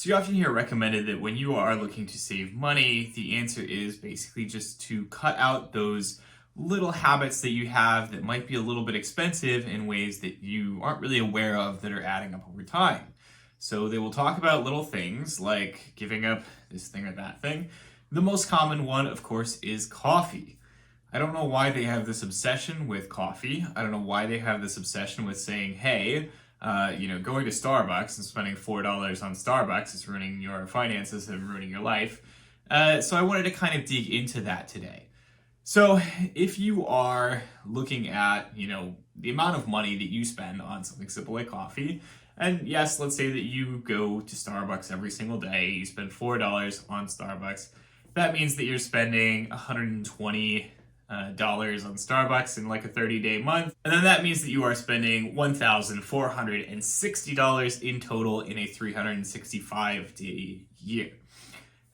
So you often hear recommended that when you are looking to save money, the answer is basically just to cut out those little habits that you have that might be a little bit expensive in ways that you aren't really aware of that are adding up over time. So they will talk about little things like giving up this thing or that thing. The most common one, of course, is coffee. I don't know why they have this obsession with coffee. I don't know why they have this obsession with saying, hey, going to Starbucks and spending $4 on Starbucks is ruining your finances and ruining your life. So I wanted to kind of dig into that today. So if you are looking at, the amount of money that you spend on something simple like coffee, and yes, let's say that you go to Starbucks every single day, you spend $4 on Starbucks. That means that you're spending $120 on Starbucks in like a 30-day month. And then that means that you are spending $1,460 in total in a 365-day year.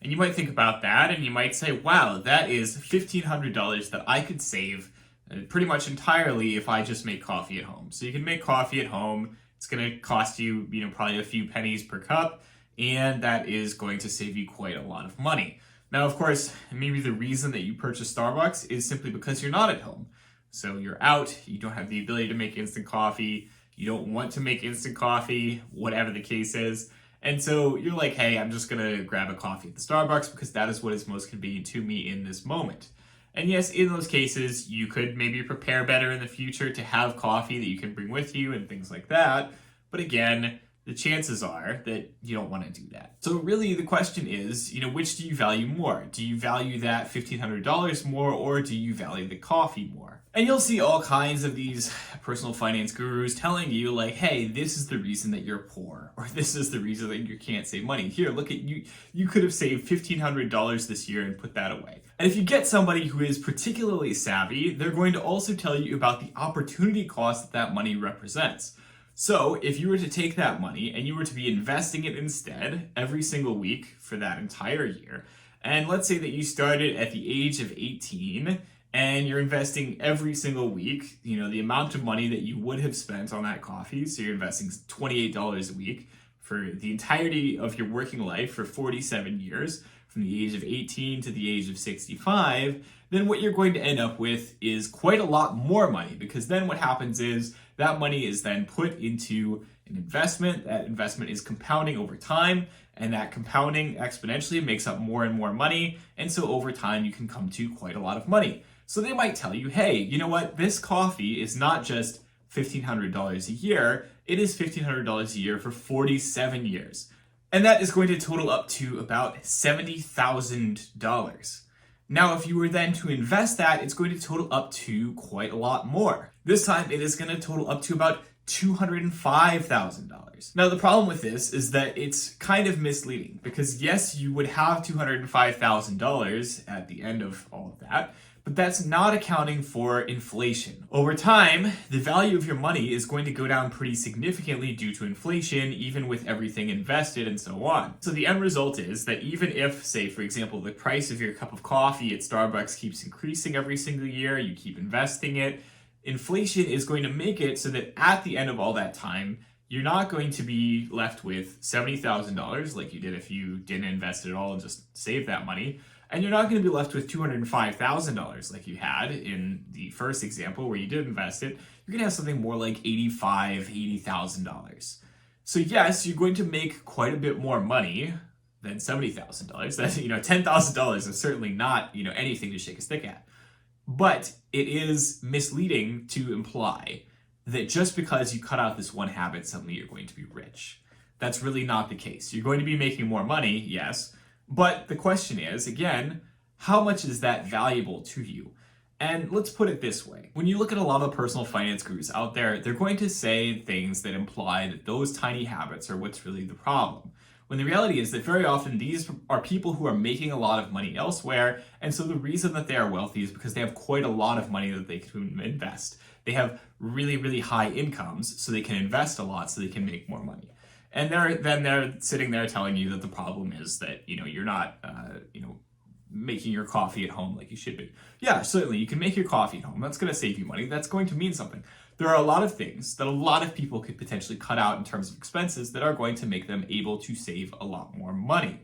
And you might think about that and you might say, wow, that is $1,500 that I could save pretty much entirely if I just make coffee at home. So you can make coffee at home. It's going to cost you, probably a few pennies per cup, and that is going to save you quite a lot of money. Now, of course, maybe the reason that you purchase Starbucks is simply because you're not at home. So you're out, you don't have the ability to make instant coffee, you don't want to make instant coffee, whatever the case is. And so you're like, hey, I'm just gonna grab a coffee at the Starbucks because that is what is most convenient to me in this moment. And yes, in those cases, you could maybe prepare better in the future to have coffee that you can bring with you and things like that. But again, the chances are that you don't want to do that. So really the question is, which do you value more? Do you value that $1,500 more, or do you value the coffee more? And you'll see all kinds of these personal finance gurus telling you like, hey, this is the reason that you're poor, or this is the reason that you can't save money. Here, look at you. You could have saved $1,500 this year and put that away. And if you get somebody who is particularly savvy, they're going to also tell you about the opportunity cost that money represents. So if you were to take that money and you were to be investing it instead every single week for that entire year, and let's say that you started at the age of 18 and you're investing every single week, the amount of money that you would have spent on that coffee, so you're investing $28 a week for the entirety of your working life for 47 years, from the age of 18 to the age of 65, then what you're going to end up with is quite a lot more money, because then what happens is that money is then put into an investment. That investment is compounding over time, and that compounding exponentially makes up more and more money. And so over time, you can come to quite a lot of money. So they might tell you, hey, you know what? This coffee is not just $1,500 a year. It is $1,500 a year for 47 years. And that is going to total up to about $70,000. Now, if you were then to invest that, it's going to total up to quite a lot more. This time, it is going to total up to about $205,000. Now, the problem with this is that it's kind of misleading, because yes, you would have $205,000 at the end of all of that, but that's not accounting for inflation. Over time, the value of your money is going to go down pretty significantly due to inflation, even with everything invested and so on. So the end result is that even if, say, for example, the price of your cup of coffee at Starbucks keeps increasing every single year, you keep investing it, inflation is going to make it so that at the end of all that time, you're not going to be left with $70,000 like you did if you didn't invest it at all and just save that money. And you're not going to be left with $205,000 like you had in the first example where you did invest it. You're going to have something more like $80,000. So yes, you're going to make quite a bit more money than $70,000. That's, $10,000 is certainly not, anything to shake a stick at. But it is misleading to imply that just because you cut out this one habit, suddenly you're going to be rich. That's really not the case. You're going to be making more money, yes. But the question is, again, how much is that valuable to you? And let's put it this way. When you look at a lot of personal finance gurus out there, they're going to say things that imply that those tiny habits are what's really the problem. When the reality is that very often these are people who are making a lot of money elsewhere, and so the reason that they are wealthy is because they have quite a lot of money that they can invest. They have really, really high incomes, so they can invest a lot so they can make more money. And they're sitting there telling you that the problem is that, you're not, making your coffee at home like you should be. Yeah, certainly you can make your coffee at home. That's going to save you money. That's going to mean something. there are a lot of things that a lot of people could potentially cut out in terms of expenses that are going to make them able to save a lot more money.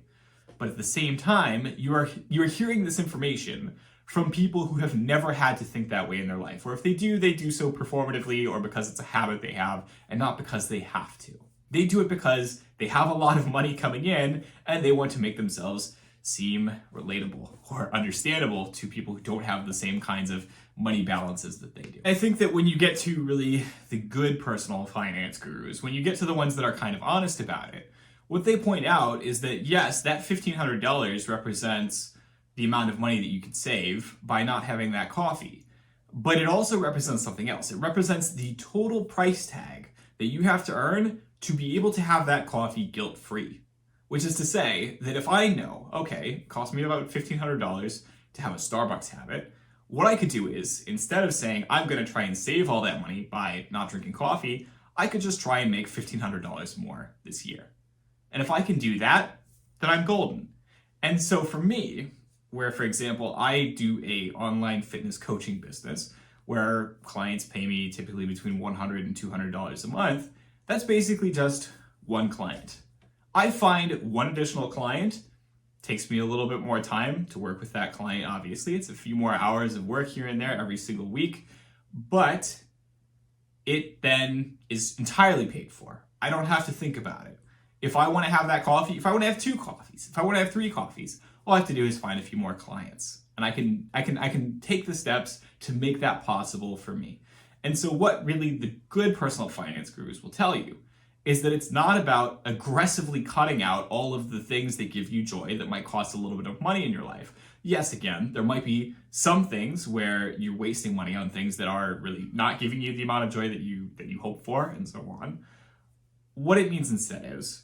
But at the same time, you're hearing this information from people who have never had to think that way in their life. Or if they do so performatively or because it's a habit they have and not because they have to. They do it because they have a lot of money coming in and they want to make themselves seem relatable or understandable to people who don't have the same kinds of money balances that they do. I think that when you get to really the good personal finance gurus, when you get to the ones that are kind of honest about it, what they point out is that yes, that $1,500 represents the amount of money that you could save by not having that coffee. But it also represents something else. It represents the total price tag that you have to earn to be able to have that coffee guilt-free. Which is to say that if I know, okay, it cost me about $1,500 to have a Starbucks habit, what I could do is, instead of saying I'm going to try and save all that money by not drinking coffee, I could just try and make $1,500 more this year. And if I can do that, then I'm golden. And so for me, where, for example, I do a online fitness coaching business where clients pay me typically between $100 and $200 a month, that's basically just one client. I find one additional client takes me a little bit more time to work with that client, obviously. It's a few more hours of work here and there every single week, but it then is entirely paid for. I don't have to think about it. If I want to have that coffee, if I want to have 2 coffees, if I want to have 3 coffees, all I have to do is find a few more clients. And I can take the steps to make that possible for me. And so what really the good personal finance gurus will tell you is that it's not about aggressively cutting out all of the things that give you joy that might cost a little bit of money in your life. Yes, again, there might be some things where you're wasting money on things that are really not giving you the amount of joy that you hope for, and so on. What it means instead is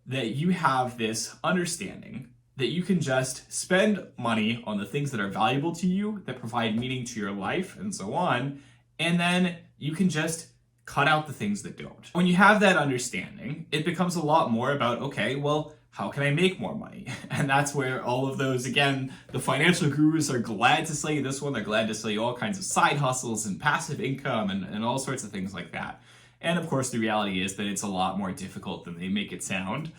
that you have this understanding that you can just spend money on the things that are valuable to you, that provide meaning to your life, and so on, and then you can just cut out the things that don't. When you have that understanding, it becomes a lot more about, okay, well, how can I make more money? And that's where all of those, again, the financial gurus are glad to sell you this one. They're glad to sell you all kinds of side hustles and passive income and all sorts of things like that. And of course, the reality is that it's a lot more difficult than they make it sound,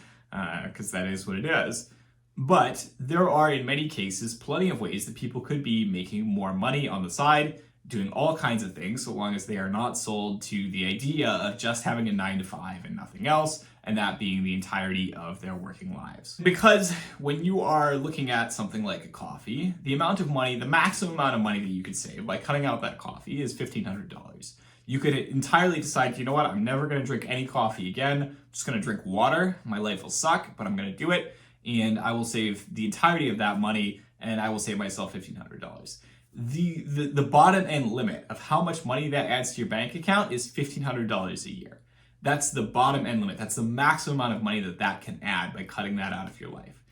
because that is what it is. But there are, in many cases, plenty of ways that people could be making more money on the side, doing all kinds of things, so long as they are not sold to the idea of just having a 9-to-5 and nothing else, and that being the entirety of their working lives. Because when you are looking at something like a coffee, the amount of money, the maximum amount of money that you could save by cutting out that coffee is $1,500. You could entirely decide, you know what, I'm never going to drink any coffee again. I'm just going to drink water. My life will suck, but I'm going to do it. And I will save the entirety of that money, and I will save myself $1,500. The bottom end limit of how much money that adds to your bank account is $1,500 a year. That's the bottom end limit. That's the maximum amount of money that can add by cutting that out of your life.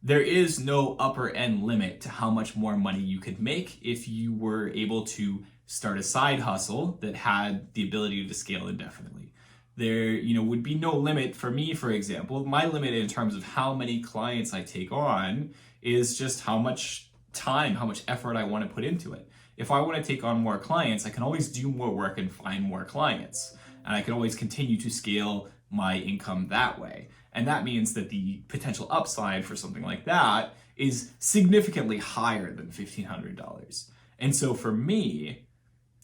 There is no upper end limit to how much more money you could make if you were able to start a side hustle that had the ability to scale indefinitely. There, would be no limit for me, for example. My limit in terms of how many clients I take on is just how much time, how much effort I want to put into it. If I want to take on more clients, I can always do more work and find more clients. And I can always continue to scale my income that way. And that means that the potential upside for something like that is significantly higher than $1,500. And so for me,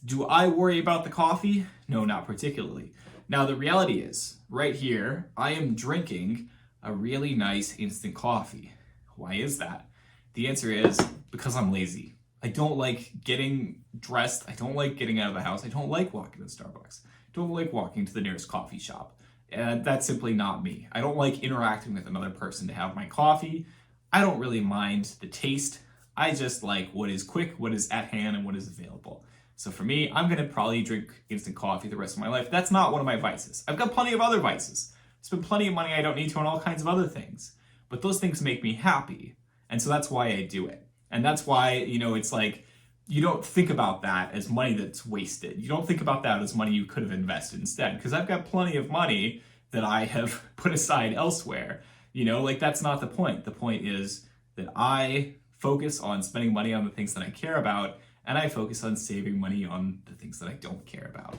do I worry about the coffee? No, not particularly. Now, the reality is, right here, I am drinking a really nice instant coffee. Why is that? The answer is because I'm lazy. I don't like getting dressed. I don't like getting out of the house. I don't like walking to Starbucks. I don't like walking to the nearest coffee shop. And that's simply not me. I don't like interacting with another person to have my coffee. I don't really mind the taste. I just like what is quick, what is at hand, and what is available. So for me, I'm going to probably drink instant coffee the rest of my life. That's not one of my vices. I've got plenty of other vices. I spend plenty of money I don't need to on all kinds of other things. But those things make me happy. And so that's why I do it. And that's why, it's like, you don't think about that as money that's wasted. You don't think about that as money you could have invested instead. Because I've got plenty of money that I have put aside elsewhere. That's not the point. The point is that I focus on spending money on the things that I care about, and I focus on saving money on the things that I don't care about.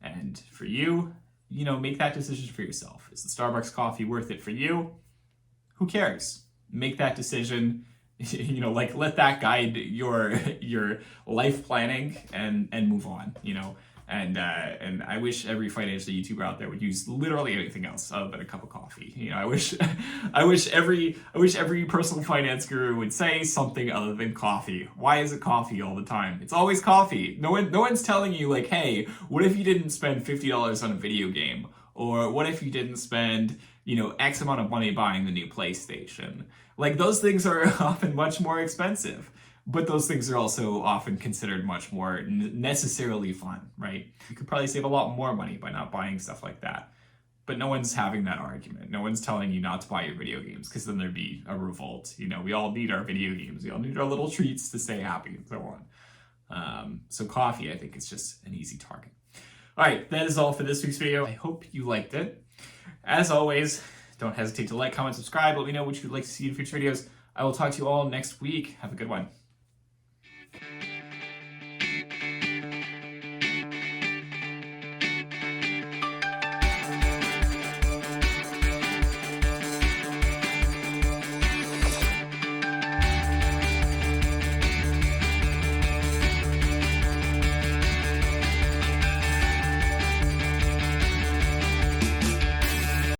And for you, make that decision for yourself. Is the Starbucks coffee worth it for you? Who cares? Make that decision. Let that guide your life planning and move on. And I wish every financial YouTuber out there would use literally anything else other than a cup of coffee. I wish every personal finance guru would say something other than coffee. Why is it coffee all the time? It's always coffee. No one's telling you like, hey, what if you didn't spend $50 on a video game? Or what if you didn't spend, X amount of money buying the new PlayStation? Like, those things are often much more expensive. But those things are also often considered much more necessarily fun, right? You could probably save a lot more money by not buying stuff like that. But no one's having that argument. No one's telling you not to buy your video games, because then there'd be a revolt. We all need our video games. We all need our little treats to stay happy and so on. So coffee, I think, is just an easy target. All right, that is all for this week's video. I hope you liked it. As always, don't hesitate to like, comment, subscribe. Let me know what you'd like to see in future videos. I will talk to you all next week. Have a good one.